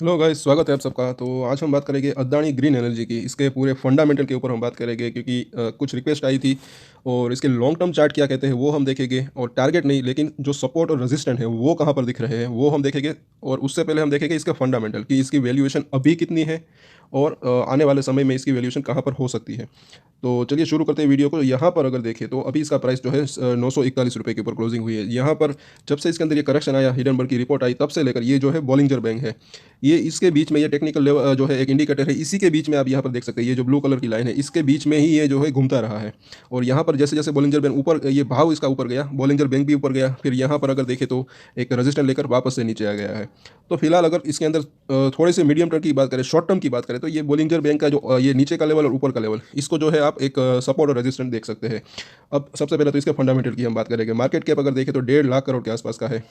Hello guys, स्वागत है आप सबका। तो आज हम बात करेंगे अदानी ग्रीन एनर्जी की। इसके पूरे फंडामेंटल के ऊपर हम बात करेंगे क्योंकि कुछ रिक्वेस्ट आई थी और इसके लॉन्ग टर्म चार्ट क्या कहते हैं वो हम देखेंगे, और टारगेट नहीं लेकिन जो सपोर्ट और रेजिस्टेंट है वो कहाँ पर दिख रहे हैं वो हम देखेंगे। और उससे पहले हम देखेंगे इसके फंडामेंटल कि इसकी वैल्यूएशन अभी कितनी है और आने वाले समय में इसकी वैल्यूएशन कहाँ पर हो सकती है। तो चलिए शुरू करते हैं वीडियो को। यहाँ पर अगर देखें तो अभी इसका प्राइस जो है 941 रुपये के ऊपर क्लोजिंग हुई है। यहाँ पर जब से इसके अंदर ये करेक्शन आया, हिडनबर्ग की रिपोर्ट आई, तब से लेकर ये जो है बॉलिंजर बैंक है, ये इसके बीच में ये टेक्निकल लेवल जो है एक इंडिकेटर है, इसी के बीच में आप यहाँ पर देख सकते हैं ये जो ब्लू कलर की लाइन है इसके बीच में ही ये जो है घूमता रहा है। और यहाँ पर जैसे जैसे बॉलिंजर बैंक ऊपर, ये भाव इसका ऊपर गया, बॉलिंजर बैंक भी ऊपर गया, फिर यहाँ पर अगर देखें तो एक रजिस्टेंस लेकर वापस से नीचे आ गया है। तो फिलहाल अगर इसके अंदर थोड़े से मीडियम टर्म की बात करें, शॉर्ट टर्म की बात करें, तो ये बॉलिंजर बैंक का जो ये नीचे का लेवल और ऊपर का लेवल, इसको जो है आप एक सपोर्ट और रेजिस्टेंस देख सकते हैं। अब सबसे पहले तो इसके फंडामेंटल की हम बात करेंगे। मार्केट कैप अगर देखें तो 1.5 लाख करोड़ के आसपास का है,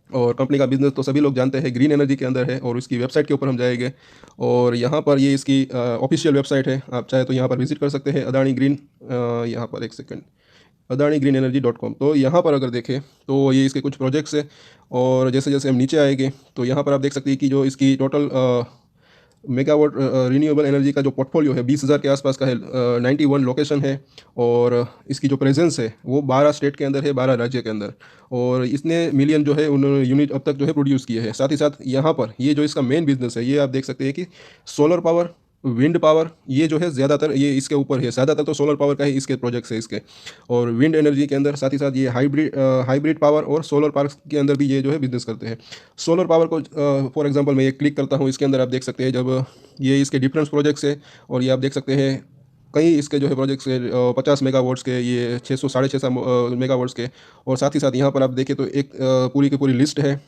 और कंपनी का बिजनेस तो सभी लोग जानते हैं, ग्रीन एनर्जी के अंदर है। और इसकी वेबसाइट के ऊपर हम जाएंगे और यहाँ पर ये इसकी ऑफिशियल वेबसाइट है, आप चाहे तो यहाँ पर विजिट कर सकते हैं, अदानी ग्रीन, यहाँ पर एक सेकंड, adanigreenenergy.com। तो यहाँ पर अगर देखें तो ये इसके कुछ प्रोजेक्ट्स है। और जैसे जैसे हम नीचे आएंगे तो यहाँ पर आप देख सकते हैं कि जो इसकी टोटल मेगावाट रिन्यूएबल एनर्जी का जो पोर्टफोलियो है 20,000 के आसपास का है, 91 लोकेशन है। और इसकी जो प्रेजेंस है वो 12 स्टेट के अंदर है, 12 राज्य के अंदर। और इसने मिलियन जो है उन्होंने यूनिट अब तक जो है प्रोड्यूस किए हैं। साथ ही साथ यहाँ पर ये जो इसका मेन बिजनेस है, ये आप देख सकते हैं कि सोलर पावर, विंड पावर, ये जो है ज़्यादातर ये इसके ऊपर है। ज़्यादातर तो सोलर पावर का ही इसके प्रोजेक्ट्स है इसके, और विंड एनर्जी के अंदर। साथ ही साथ ये हाइब्रिड पावर और सोलर पार्क के अंदर भी ये जो है बिजनेस करते हैं। सोलर पावर को फॉर एग्जांपल मैं ये क्लिक करता हूँ, इसके अंदर आप देख सकते हैं जब ये इसके डिफरेंस प्रोजेक्ट्स है, और ये आप देख सकते हैं कई इसके जो है प्रोजेक्ट्स है, 50 मेगावाट्स के, ये 600 650 मेगावाट्स के। और साथ ही साथ यहाँ पर आप देखें तो एक पूरी की पूरी लिस्ट है।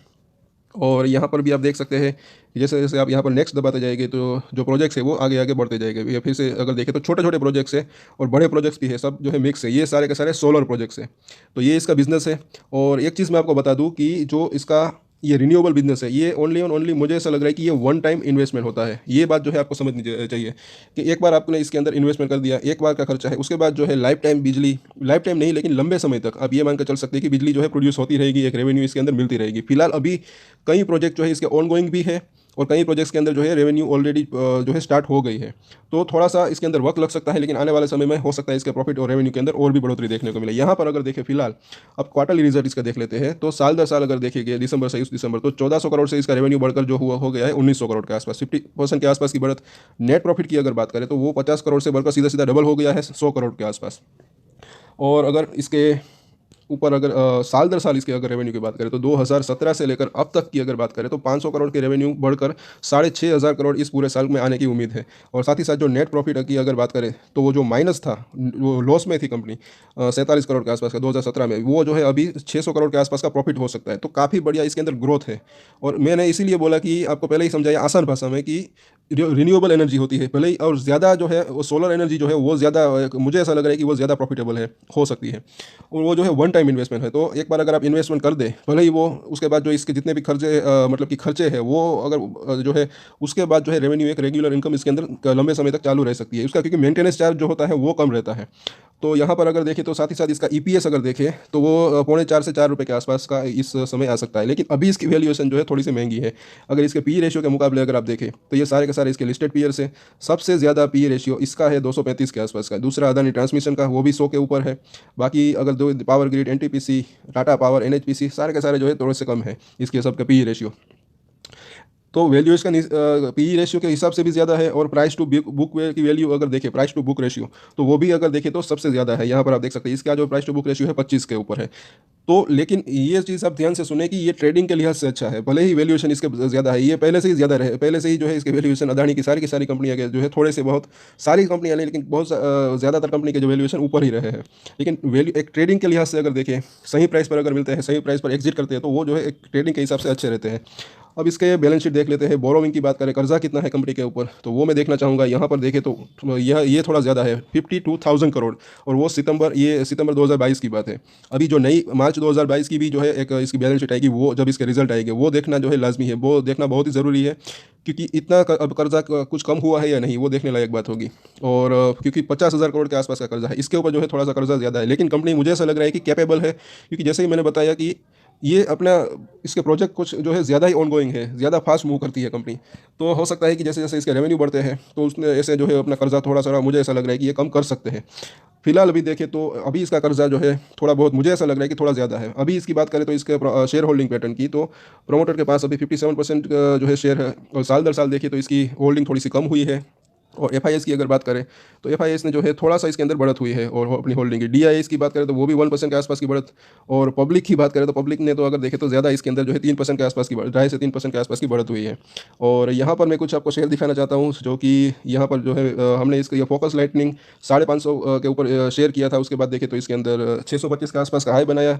और यहाँ पर भी आप देख सकते हैं कि जैसे जैसे आप यहाँ पर नेक्स्ट दबाते जाएंगे तो जो प्रोजेक्ट्स है वो आगे आगे बढ़ते जाएंगे। ये फिर से अगर देखें तो छोटे छोटे प्रोजेक्ट्स है और बड़े प्रोजेक्ट्स भी है, सब जो है मिक्स है, ये सारे के सारे सोलर प्रोजेक्ट्स है। तो ये इसका बिजनेस है। और एक चीज़ मैं आपको बता दूं कि जो इसका ये रिन्यूएबल बिजनेस है, ये ओनली ऑन ओनली मुझे ऐसा लग रहा है कि ये वन टाइम इन्वेस्टमेंट होता है। ये बात जो है आपको समझनी चाहिए कि एक बार आपने इसके अंदर इन्वेस्टमेंट कर दिया, एक बार का खर्चा है, उसके बाद जो है लाइफ टाइम बिजली, लाइफ टाइम नहीं लेकिन लंबे समय तक आप ये मान कर चल सकते हैं कि बिजली जो है प्रोड्यूस होती रहेगी, एक रेवेन्यू इसके अंदर मिलती रहेगी। फिलहाल अभी कई प्रोजेक्ट जो है इसके ऑन गोइंग भी है, और कई प्रोजेक्ट्स के अंदर जो है रेवेन्यू ऑलरेडी जो है स्टार्ट हो गई है। तो थोड़ा सा इसके अंदर वक्त लग सकता है, लेकिन आने वाले समय में हो सकता है इसके प्रॉफिट और रेवेन्यू के अंदर और भी बढ़ोतरी देखने को मिले। यहाँ पर अगर देखें फिलहाल, अब क्वार्टरली रिजल्ट इसका देख लेते हैं, तो साल दर साल अगर देखेंगे दिसंबर से इस दिसंबर, तो 1400 करोड़ से इसका रेवेन्यू बढ़कर जो हुआ हो गया है 1900 करोड़ के आसपास, 50% के आसपास की बढ़त। नेट प्रॉफिट की अगर बात करें तो वो 50 करोड़ से बढ़कर सीधा सीधा डबल हो गया है 100 करोड़ के आसपास। और अगर इसके ऊपर अगर साल दर साल इसके अगर रेवेन्यू की बात करें तो 2017 से लेकर अब तक की अगर बात करें तो 500 करोड़ के रेवेन्यू बढ़कर 6,500 करोड़ इस पूरे साल में आने की उम्मीद है। और साथ ही साथ जो नेट प्रॉफिट की अगर बात करें तो वो जो माइनस था, वो लॉस में थी कंपनी 47 करोड़ के आसपास का 2017 में, वो जो है अभी 600 करोड़ के आसपास का प्रॉफिट हो सकता है। तो काफ़ी बढ़िया इसके अंदर ग्रोथ है। और मैंने इसीलिए बोला कि आपको पहले ही समझाया आसान भाषा में कि रिन्यूएबल एनर्जी होती है भले ही, और ज़्यादा जो है वो सोलर एनर्जी जो है वो ज़्यादा, मुझे ऐसा लग रहा है कि वो ज़्यादा प्रॉफिटेबल है, हो सकती है। और वो जो है वन टाइम इन्वेस्टमेंट है, तो एक बार अगर आप इन्वेस्टमेंट कर दें भले ही वो, उसके बाद जो इसके जितने भी खर्चे मतलब कि खर्चे हैं वो अगर जो है उसके बाद जो है रेवेन्यू, एक रेगुलर इनकम इसके अंदर लंबे समय तक चालू रह सकती है उसका, क्योंकि मेंटेनेंस चार्ज जो होता है वो कम रहता है। तो यहाँ पर अगर देखें तो साथ ही साथ इसका ईपीएस अगर देखें तो वो पौने 4 से 4 रुपये के आसपास का इस समय आ सकता है। लेकिन अभी इसकी वैल्यूएशन जो है थोड़ी सी महंगी है। अगर इसके पी रेशियो के मुकाबले अगर आप देखें तो ये सारे के सारे इसके लिस्टेड पीयर्स है, सबसे ज़्यादा पी रेशियो इसका है 235 के आसपास का। दूसरा अदानी ट्रांसमिशन का, वो भी 100 के ऊपर है। बाकी अगर दो power grid, NTPC, Tata power, NHPC, सारे के सारे जो है थोड़े से कम है इसके सबका पी रेशियो। तो वैल्यूएशन पी रेशियो के हिसाब से भी ज़्यादा है। और प्राइस टू बुक की वैल्यू अगर देखें, प्राइस टू बुक रेशियो, तो वो भी अगर देखें तो सबसे ज़्यादा है। यहाँ पर आप देख सकते हैं इसका जो प्राइस टू बुक रेशियो है 25 के ऊपर है। तो लेकिन ये चीज़ आप ध्यान से सुने कि ये ट्रेडिंग के लिहाज से अच्छा है, भले ही वैल्यूएशन इसके ज़्यादा है, ये पहले से ही ज़्यादा रहे, पहले से ही जो है इसके वैल्यूएशन अदानी की सारी कंपनियां के जो है थोड़े से बहुत, सारी कंपनियां नहीं लेकिन बहुत ज़्यादातर कंपनी के जो वैल्यूएशन ऊपर ही रहे हैं। लेकिन वैल्यू एक ट्रेडिंग के लिहाज से अगर देखें, सही प्राइस पर अगर मिलते हैं, सही प्राइस पर एग्जिट करते हैं, तो वो जो है एक ट्रेडिंग के हिसाब से अच्छे रहते हैं। अब इसके बैलेंस शीट देख लेते हैं। बोरोविंग की बात करें, कर्जा कितना है कंपनी के ऊपर, तो वो मैं देखना चाहूँगा। यहाँ पर देखें तो ये थोड़ा ज़्यादा है, 52,000 करोड़। और वो सितंबर 2022 की बात है। अभी जो नई मार्च 2022 की भी जो है एक इसकी बैलेंस शीट आएगी, वो जब इसके रिजल्ट आएंगे वो देखना जो है लाजमी है, वो देखना बहुत ही ज़रूरी है। क्योंकि इतना अब कर्जा कुछ कम हुआ है या नहीं वो देखने लायक बात होगी। और क्योंकि 50,000 करोड़ के आसपास का कर्जा है, इसके ऊपर जो है थोड़ा सा कर्जा ज़्यादा है, लेकिन कंपनी मुझे ऐसा लग रहा है कि कैपेबल है। क्योंकि जैसे ही मैंने बताया कि ये अपना इसके प्रोजेक्ट कुछ जो है ज़्यादा ही ऑनगोइंग है, ज़्यादा फास्ट मूव करती है कंपनी। तो हो सकता है कि जैसे जैसे इसके रेवेन्यू बढ़ते हैं तो उसने ऐसे जो है अपना कर्जा थोड़ा सा, मुझे ऐसा लग रहा है कि ये कम कर सकते हैं। फिलहाल अभी देखें तो अभी इसका कर्जा जो है थोड़ा बहुत, मुझे ऐसा लग रहा है कि थोड़ा ज़्यादा है। अभी इसकी बात करें तो इसके शेयर होल्डिंग पैटर्न की, तो प्रमोटर के पास अभी 57% जो है शेयर है, और साल दर साल देखिए तो इसकी होल्डिंग थोड़ी सी कम हुई है। और एफआईएस की अगर बात करें तो एफआईएस ने जो है थोड़ा सा इसके अंदर बढ़त हुई है, और अपनी होल्डिंग की डीआईएस की बात करें तो वो भी 1% के आसपास की बढ़त। और पब्लिक की बात करें तो पब्लिक ने तो अगर देखें तो ज़्यादा इसके अंदर जो है 3% के आसपास की 2.5 से 3% के आसपास की बढ़त हुई है। और यहाँ पर मैं कुछ आपको शेयर दिखाना चाहता हूँ, जो कि यहाँ पर जो है हमने इसका ये फोकस लाइटनिंग 550 के ऊपर शेयर किया था। उसके बाद देखें तो इसके अंदर 625 के आसपास का हाई बनाया।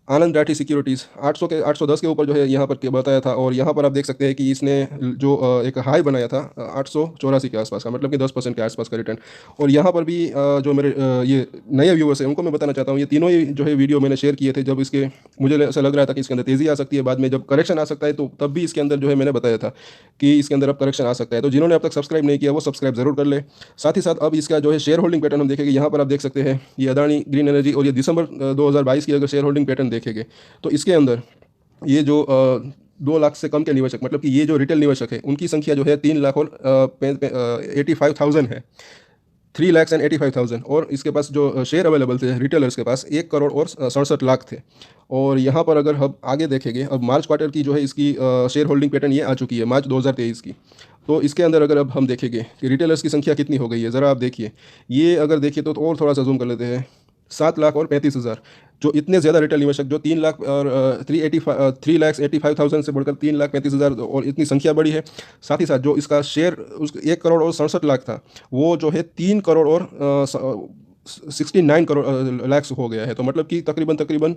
आनंद राठी सिक्योरिटीज़ 810 के ऊपर जो है यहाँ पर बताया था, और यहाँ पर आप देख सकते हैं कि इसने जो एक हाई बनाया था 884 के आसपास का, मतलब कि 10% के आसपास का रिटर्न। और यहाँ पर भी जो मेरे ये नए व्यूवर्स हैं उनको मैं बताना चाहता हूँ, ये तीनों ही जो है वीडियो मैंने शेयर किए थे जब इसके मुझे ऐसा लग रहा था कि इसके अंदर तेज़ी आ सकती है, बाद में जब करेक्शन आ सकता है तो तब भी इसके अंदर जो है मैंने बताया था कि इसके अंदर अब करेक्शन आ सकता है। तो जिन्होंने अब तक सब्सक्राइब नहीं किया वो सब्सक्राइब जरूर कर ले। साथ ही साथ अब इसका जो है शेयर होल्डिंग पैटर्न हम देखेंगे। यहाँ पर आप देख सकते हैं ये अदानी ग्रीन एनर्जी, और ये दिसंबर 2022 की अगर शेयर होल्डिंग पैटर्न देखेंगे तो इसके अंदर ये जो 2 लाख से कम के निवेशक, मतलब कि ये जो रिटेल निवेशक है उनकी संख्या जो है 3 लाख और 85,000 है, 3,85,000। और इसके पास जो शेयर अवेलेबल थे रिटेलर्स के पास 1 करोड़ और 67 लाख थे। और यहाँ पर अगर हम आगे देखेंगे, अब मार्च क्वार्टर की जो है इसकी शेयर होल्डिंग पैटर्न ये आ चुकी है मार्च 2023 की। तो इसके अंदर अगर अब हम देखेंगे कि रिटेलर्स की संख्या कितनी हो गई है, ज़रा आप देखिए। ये अगर देखिए तो और थोड़ा सा जूम कर लेते हैं, 7 लाख और 35 हज़ार। जो इतने ज़्यादा रिटेल निवेशक, जो 3 लाख और 3,85,000 से बढ़कर 3,35,000, और इतनी संख्या बड़ी है। साथ ही साथ जो इसका शेयर उस 1 करोड़ और 67 लाख था, वो जो है 3 करोड़ और 69 करोड़ लैक्स हो गया है। तो मतलब कि तकरीबन तकरीबन,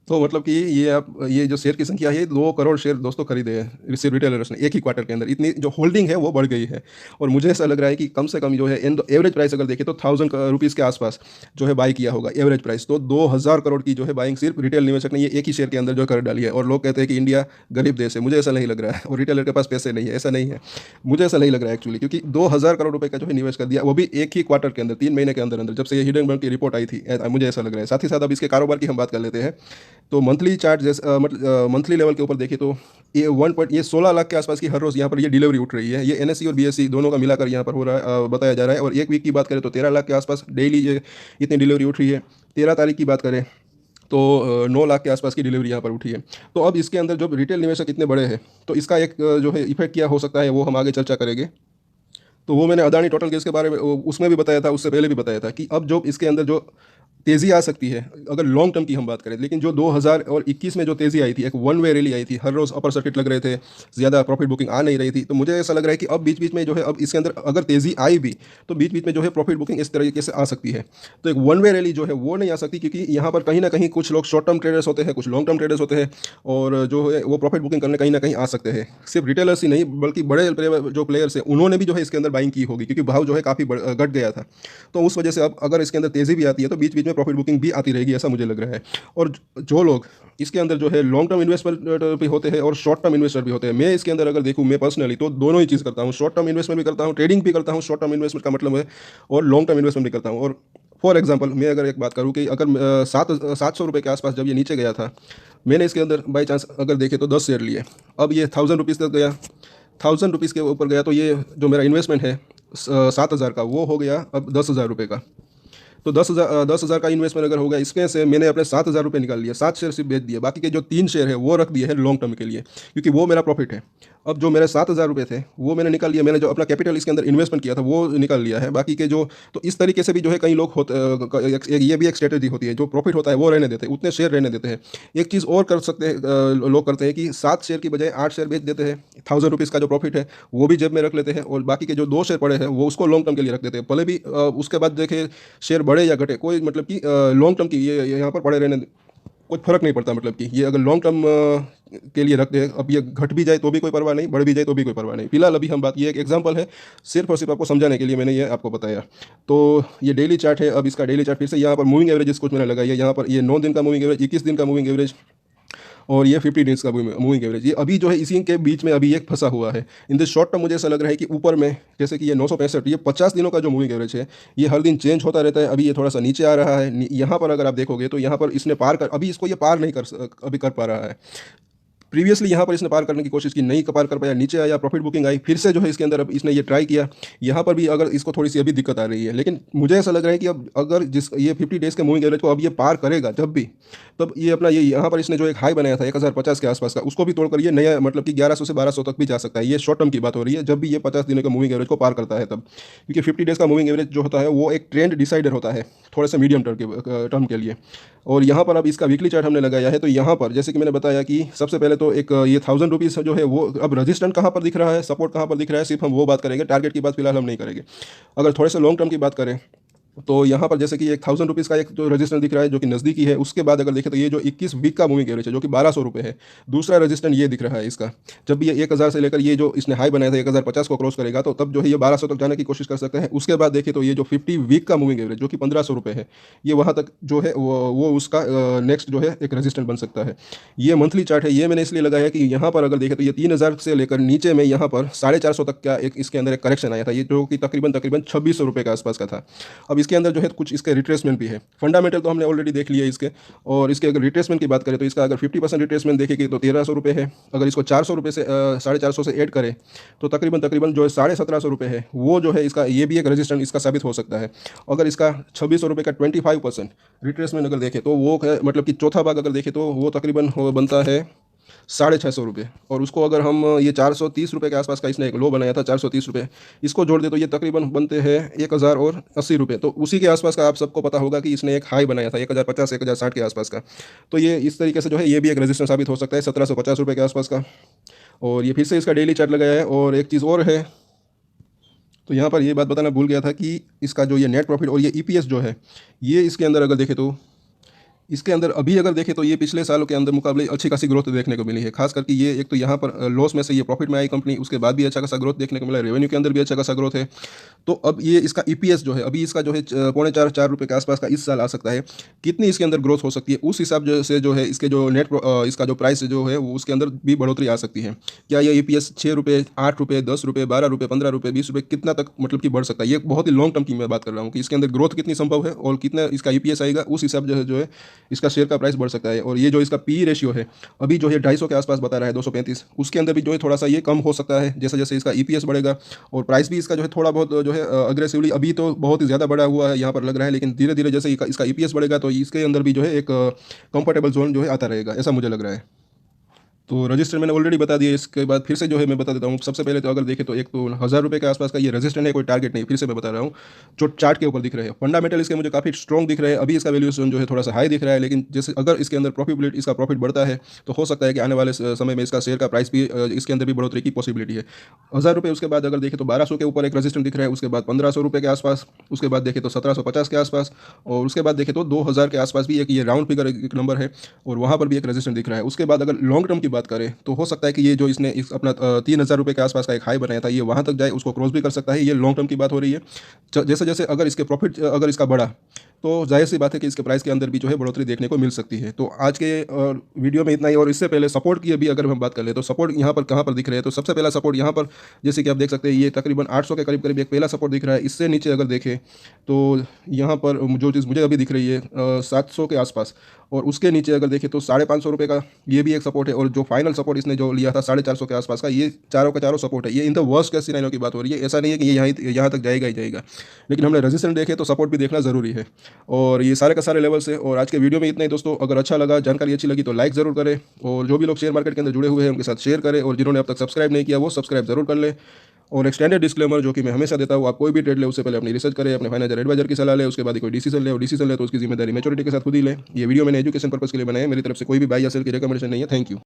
तो मतलब कि ये आप ये जो शेयर की संख्या है, 2 करोड़ शेयर दोस्तों खरीदे हैं सिर्फ रिटेलर्स ने एक ही क्वार्टर के अंदर। इतनी जो होल्डिंग है वो बढ़ गई है। और मुझे ऐसा लग रहा है कि कम से कम जो है इन एवरेज प्राइस अगर देखें तो 1,000 रुपीज़ के आसपास जो है बाई किया होगा एवरेज प्राइस। तो 2,000 करोड़ की जो है बाइंग सिर्फ रिटेल निवेशक ने ये एक ही शेयर के अंदर जो कर डाली है। और लोग कहते हैं कि इंडिया गरीब देश है, मुझे ऐसा नहीं लग रहा है, और रिटेलर के पास पैसे नहीं है, ऐसा नहीं है। मुझे ऐसा नहीं लग रहा है एक्चुअली, क्योंकि 2,000 करोड़ रुपए का जो है निवेश कर दिया, वो भी एक ही क्वार्टर के अंदर, 3 महीने के अंदर अंदर, जब से ये हिडनबर्ग की रिपोर्ट आई थी, मुझे ऐसा लग रहा है। साथ ही साथ अब इसके कारोबार की हम बात कर लेते हैं। तो मंथली चार्ट जैसे मतलब मंथली लेवल के ऊपर देखें तो ये 16 लाख के आसपास की हर रोज़ यहाँ पर ये डिलीवरी उठ रही है। ये एनएससी और बीएससी दोनों का मिलाकर यहाँ पर हो रहा है, बताया जा रहा है। और एक वीक की बात करें तो 13 लाख के आसपास डेली ये इतनी डिलीवरी उठ रही है। 13 तारीख की बात करें तो 9 लाख के आसपास की डिलीवरी यहाँ पर उठी है। तो अब इसके अंदर जो रिटेल निवेशक इतने बड़े हैं, तो इसका एक जो है इफेक्ट क्या हो सकता है वो हम आगे चर्चा करेंगे। तो वो मैंने अदानी टोटल गैस के बारे में उसमें भी बताया था, उससे पहले भी बताया था कि अब जो इसके अंदर जो तेज़ी आ सकती है अगर लॉन्ग टर्म की हम बात करें। लेकिन जो 2021 में जो तेज़ी आई थी, एक वन वे रैली आई थी, हर रोज़ अपर सर्किट लग रहे थे, ज़्यादा प्रॉफिट बुकिंग आ नहीं रही थी। तो मुझे ऐसा लग रहा है कि अब बीच बीच में जो है अब इसके अंदर अगर तेज़ी आई भी तो बीच बीच में जो है प्रॉफिट बुकिंग इस तरीके से आ सकती है। तो एक वन वे रैली जो है वो नहीं आ सकती, क्योंकि यहाँ पर कहीं ना कहीं कुछ लोग शॉर्ट टर्म ट्रेडर्स होते हैं, कुछ लॉन्ग टर्म ट्रेडर्स होते हैं, और जो है वो प्रॉफिट बुकिंग करने कहीं ना कहीं आ सकते हैं। सिर्फ रिटेलर्स ही नहीं बल्कि बड़े जो प्लेयर्स हैं उन्होंने भी जो है इसके अंदर बाइंग की होगी, क्योंकि भाव जो है काफ़ी घट गया था। तो उस वजह से अब अगर इसके अंदर तेज़ी भी आती है तो बीच बीच में प्रॉफिट बुकिंग भी आती रहेगी, ऐसा मुझे लग रहा है। और जो लोग इसके अंदर जो है लॉन्ग टर्म इन्वेस्टर भी होते हैं और शॉर्ट टर्म इन्वेस्टर भी होते हैं, मैं इसके अंदर अगर देखूं, मैं पर्सनली तो दोनों ही चीज़ करता हूं। शॉर्ट टर्म इन्वेस्टमेंट भी करता हूं, ट्रेडिंग भी करता हूं, शॉर्ट टर्म इन्वेस्टमेंट का मतलब है, और लॉन्ग टर्म इन्वेस्टमेंट भी करता हूं। और फॉर एग्जांपल मैं अगर एक बात करूं कि अगर 700 रुपये के आसपास जब ये नीचे गया था, मैंने इसके अंदर बाई चांस अगर देखे तो 10 शेयर लिए। अब ये 1,000 रुपीज़ तक गया, 1,000 रुपीज़ के ऊपर गया, तो ये जो मेरा इन्वेस्टमेंट है 7,000 का, वो हो गया अब 10,000 रुपये का। तो 10,000 का इन्वेस्टमेंट अगर होगा, इसमें से मैंने अपने 7,000 रुपये निकाल लिया, 7 शेयर सिर्फ बेच दिए, बाकी के जो 3 शेयर है वो रख दिए हैं लॉन्ग टर्म के लिए, क्योंकि वो मेरा प्रॉफिट है। अब जो मेरे 7,000 रुपये थे वो मैंने निकाल लिया, मैंने जो अपना कैपिटल इसके अंदर इन्वेस्टमेंट किया था वो निकाल लिया है। बाकी के जो, तो इस तरीके से भी जो है कई लोग होते, ये भी एक स्ट्रेटेजी होती है, जो प्रॉफिट होता है वो रहने देते हैं, उतने शेयर रहने देते हैं। एक चीज़ और कर सकते हैं लोग, करते हैं कि 7 शेयर की बजाय 8 शेयर बेच देते हैं, 1,000 रुपीज़ का जो प्रॉफिट है वो भी जेब में रख लेते हैं, और बाकी के जो 2 शेयर पड़े हैं वो उसको लॉन्ग टर्म के लिए रख देते हैं। भले भी उसके बाद देखे शेयर बढ़े या घटे, कोई मतलब कि लॉन्ग टर्म की ये यहाँ पर पड़े रहने कुछ फर्क नहीं पड़ता। मतलब कि ये अगर लॉन्ग टर्म के लिए रखते हैं, अब ये घट भी जाए तो भी कोई परवाह नहीं, बढ़ भी जाए तो भी कोई परवाह नहीं। फिलहाल अभी हम बात, ये एक एग्जांपल है, सिर्फ और सिर्फ आपको समझाने के लिए मैंने ये आपको बताया। तो ये डेली चार्ट है। अब इसका डेली चार्ट फिर से यहाँ पर मूविंग एवरेजेस कुछ मैंने लगाई है, यहाँ पर ये 9 दिन का मूविंग एवरेज, 21 दिन का मूविंग एवरेज, और ये 50 डेज़ का मूविंग एवरेज, ये अभी जो है इसी के बीच में अभी एक फंसा हुआ है। इन द शॉर्ट टर्म मुझे ऐसा लग रहा है कि ऊपर में जैसे कि ये 965, ये 50 दिनों का जो मूविंग एवरेज है, ये हर दिन चेंज होता रहता है। अभी ये थोड़ा सा नीचे आ रहा है, यहाँ पर अगर आप देखोगे तो यहाँ पर इसने पार कर, अभी इसको ये पार नहीं अभी कर पा रहा है। प्रीवियसली यहाँ पर इसने पार करने की कोशिश की, नहीं पार कर पाया, नीचे आया, प्रॉफिट बुकिंग आई, फिर से जो है इसके अंदर अब इसने ये ट्राई किया, यहाँ पर भी अगर इसको थोड़ी सी अभी दिक्कत आ रही है। लेकिन मुझे ऐसा लग रहा है कि अब अगर जिस ये 50 डेज़ के मूविंग एवरेज को अब ये पार करेगा जब भी, तब ये अपना ये यहाँ पर इसने जो एक हाई बनाया था 1050 के आसपास का, उसको भी तोड़कर ये नया मतलब कि 1100 से 1200 तक भी जा सकता है। ये शॉर्ट टर्म की बात हो रही है, जब भी ये 50 दिनों के मूविंग एवरेज को पार करता है तब, क्योंकि 50 डेज़ का मूविंग एवरेज जो होता है वो एक ट्रेंड डिसाइडर होता है थोड़े से मीडियम टर्म के लिए। और यहाँ पर अब इसका वीकली चार्ट हमने लगाया है, तो यहाँ पर जैसे कि मैंने बताया कि सबसे पहले तो एक ये 1000 रुपीज़ जो है वो अब रजिस्टेंट कहाँ पर दिख रहा है, सपोर्ट कहाँ पर दिख रहा है, सिर्फ हम वो बात करेंगे, टारगेट की बात फिलहाल हम नहीं करेंगे। अगर थोड़े से लॉन्ग टर्म की बात करें तो यहाँ पर जैसे कि एक 1000 रुपीज़ का एक जो रजिस्टेंस दिख रहा है जो कि नज़दीकी है, उसके बाद अगर देखें तो ये जो 21 वीक का मूविंग एवरेज है जो कि 1200 रुपये है, दूसरा रजिस्टेंस ये दिख रहा है इसका। जब भी ये 1000 से लेकर ये जो इसने हाई बनाया था 1050 को क्रॉस करेगा तो तब जो है ये 1200 तक जाने की कोशिश कर सकते हैं। उसके बाद देखें तो ये जो 50 वीक का मूविंग एवरेज जो कि 1500 रुपये है, ये वहाँ तक जो है वो उसका नेक्स्ट जो है एक रजिस्टेंस बन सकता है। ये मंथली चार्ट है, ये मैंने इसलिए लगाया कि यहाँ पर अगर देखें तो ये 3000 से लेकर नीचे में यहाँ पर 450 तक का एक इसके अंदर एक करेक्शन आया था, ये जो कि तकरीबन 2600 रुपये के आसपास का था। अब इसके अंदर जो है कुछ इसके रिट्रेसमेंट भी है। फंडामेंटल तो हमने ऑलरेडी देख लिया इसके, और इसके अगर रिट्रेसमेंट की बात करें तो इसका अगर 50% रिट्रेसमेंट देखेंगे तो 1300 रुपये है। अगर इसको 400 रुपये से 450 से ऐड करें तो तकरीबन जो है 1750 रुपये है, वो जो है इसका ये भी एक रजिस्टेंस इसका साबित हो सकता है। अगर इसका 2600 रुपये का 25% रिट्रेसमेंट अगर देखें तो वो मतलब कि चौथा भाग अगर देखें तो वो तकरीबन बनता है 650 रुपये। और उसको अगर हम ये 430 रुपये के आसपास का इसने एक लो बनाया था 430 रुपये, इसको जोड़ दे तो ये तकरीबन बनते हैं 1080 रुपये। तो उसी के आसपास का आप सबको पता होगा कि इसने एक हाई बनाया था 1050 1060 के आसपास का। तो ये इस तरीके से जो है ये भी एक रेजिस्टेंस साबित हो सकता है 1750 रुपये के आसपास का। और ये फिर से इसका डेली चार्ट लगाया है। और एक चीज़ और है, तो यहाँ पर ये बात बताना भूल गया था कि इसका जो ये नेट प्रॉफिट और ये ईपीएस जो है, ये इसके अंदर अगर देखें तो इसके अंदर अभी अगर देखें तो ये पिछले सालों के अंदर मुकाबले अच्छी खासी ग्रोथ देखने को मिली है। खास करके ये एक तो यहाँ पर लॉस में से ये प्रॉफिट में आई कंपनी, उसके बाद भी अच्छा खासा ग्रोथ देखने को मिला, रेवेन्यू के अंदर भी अच्छा खासा ग्रोथ है। तो अब ये इसका ईपीएस जो है अभी इसका जो है 3.25-4 रुपये के आसपास का इस साल आ सकता है। कितनी इसके अंदर ग्रोथ हो सकती है उस हिसाब से जो है इसके जो इसका जो प्राइस जो है वो उसके अंदर भी बढ़ोतरी आ सकती है। क्या ये ईपीएस 6 रुपये, 8 रुपये, 10 रुपये, 12 रुपये, 15 रुपये, 20 रुपये कितना तक मतलब कि बढ़ सकता है? ये बहुत ही लॉन्ग टर्म की मैं बात कर रहा हूँ कि इसके अंदर ग्रोथ कितनी संभव है और कितना इसका ईपीएस आएगा, उस हिसाब जो है इसका शेयर का प्राइस बढ़ सकता है। और ये जो इसका पी रेशियो है अभी जो है 250 के आसपास बता रहा है, 235, उसके अंदर भी जो है थोड़ा सा ये कम हो सकता है जैसे जैसे इसका ईपीएस बढ़ेगा। और प्राइस भी इसका जो है थोड़ा बहुत जो है अग्रेसिवली अभी तो बहुत ही ज़्यादा बढ़ा हुआ है यहाँ पर लग रहा है, लेकिन धीरे धीरे जैसे इसका ईपीएस बढ़ेगा तो इसके अंदर भी जो है एक कंफर्टेबल जोन जो है आता रहेगा, ऐसा मुझे लग रहा है। तो रजिस्टर मैंने ऑलरेडी बता दिया, इसके बाद फिर से जो है मैं बता देता हूँ। सबसे पहले तो अगर देखें तो एक तो 1000 रुपये के आसपास का ये रजिस्टर है, कोई टारगेट नहीं, फिर से मैं बता रहा हूँ। जो चार्ट के ऊपर दिख रहे हैं फंडामेंटल इसके मुझे काफ़ी स्ट्रॉन्ग दिख रहे हैं। अभी इसका वैल्यूएशन जो है थोड़ा सा हाई दिख रहा है, लेकिन जैसे अगर इसके अंदर प्रॉफिटेबिलिटी इसका प्रॉफिट बढ़ता है तो हो सकता है कि आने वाले समय में इसका शेयर का प्राइस भी इसके अंदर भी बढ़ोतरी की पॉसिबिलिटी है। 1000 रुपये उसके बाद अगर देखें तो 1200 के ऊपर एक रजिस्टर दिख रहा है, उसके बाद 1500 रुपये के आसपास, उसके बाद देखें तो 1750 के आसपास, और उसके बाद देखें तो 2000 के आसपास भी एक ये राउंड फिगर एक नंबर है और वहाँ पर भी एक रजिस्टर दिख रहा है। उसके बाद अगर लॉन्ग टर्म की बात करें तो हो सकता है कि ये जो इसने इस अपना 3000 रुपये के आसपास का एक हाई बनाया था ये वहाँ तक जाए, उसको क्रॉस भी कर सकता है। ये लॉन्ग टर्म की बात हो रही है। जैसे जैसे अगर इसके प्रॉफिट अगर इसका बढ़ा तो जाहिर सी बात है कि इसके प्राइस के अंदर भी जो है बढ़ोतरी देखने को मिल सकती है। तो आज के वीडियो में इतना ही। और इससे पहले सपोर्ट की अभी अगर हम बात कर ले तो सपोर्ट यहाँ पर कहाँ पर दिख रहे हैं, तो सबसे पहला सपोर्ट यहाँ पर जैसे कि आप देख सकते हैं ये तकरीबन 800 के करीब करीब एक पहला सपोर्ट दिख रहा है। इससे नीचे अगर देखें तो यहाँ पर जो चीज़ मुझे अभी दिख रही है 700 के आसपास, और उसके नीचे अगर देखें तो 550 रुपये का ये भी एक सपोर्ट है। और जो फाइनल सपोर्ट इसने जो लिया था 450 के आसपास का, ये चारों का चारों सपोर्ट है। ये in the worst case scenario की बात हो रही है, ऐसा नहीं है कि ये यहाँ तक जाएगा ही जाएगा, लेकिन हमने रेजिस्टेंस देखे तो सपोर्ट भी देखना ज़रूरी है। और ये सारे का सारे लेवल से। और आज के वीडियो में इतना ही दोस्तों। अगर अच्छा लगा, जानकारी अच्छी लगी तो लाइक ज़रूर करें, और जो भी लोग शेयर मार्केट के अंदर जुड़े हुए हैं उनके साथ शेयर करें, और जिन्होंने अब तक सब्सक्राइब नहीं किया वो सब्सक्राइब जरूर कर लें। और एक्सटेंडेड डिस्क्लेमर जो कि मैं हमेशा देता हूँ, आप कोई भी ट्रेड ले उससे पहले अपनी रिसर्च करें, अपने फाइनेंशियल एडवाइजर की सलाह ले, उसके बाद ही कोई डिसीजन ले, और डिसीजन ले तो उसकी जिम्मेदारी मैच्योरिटी के साथ खुद ही ले। ये वीडियो मैंने एजुकेशन पर्पस के लिए बनाया है, मेरी तरफ से कोई भी बाय या सेल की रिकमेंडेशन नहीं है। Thank you.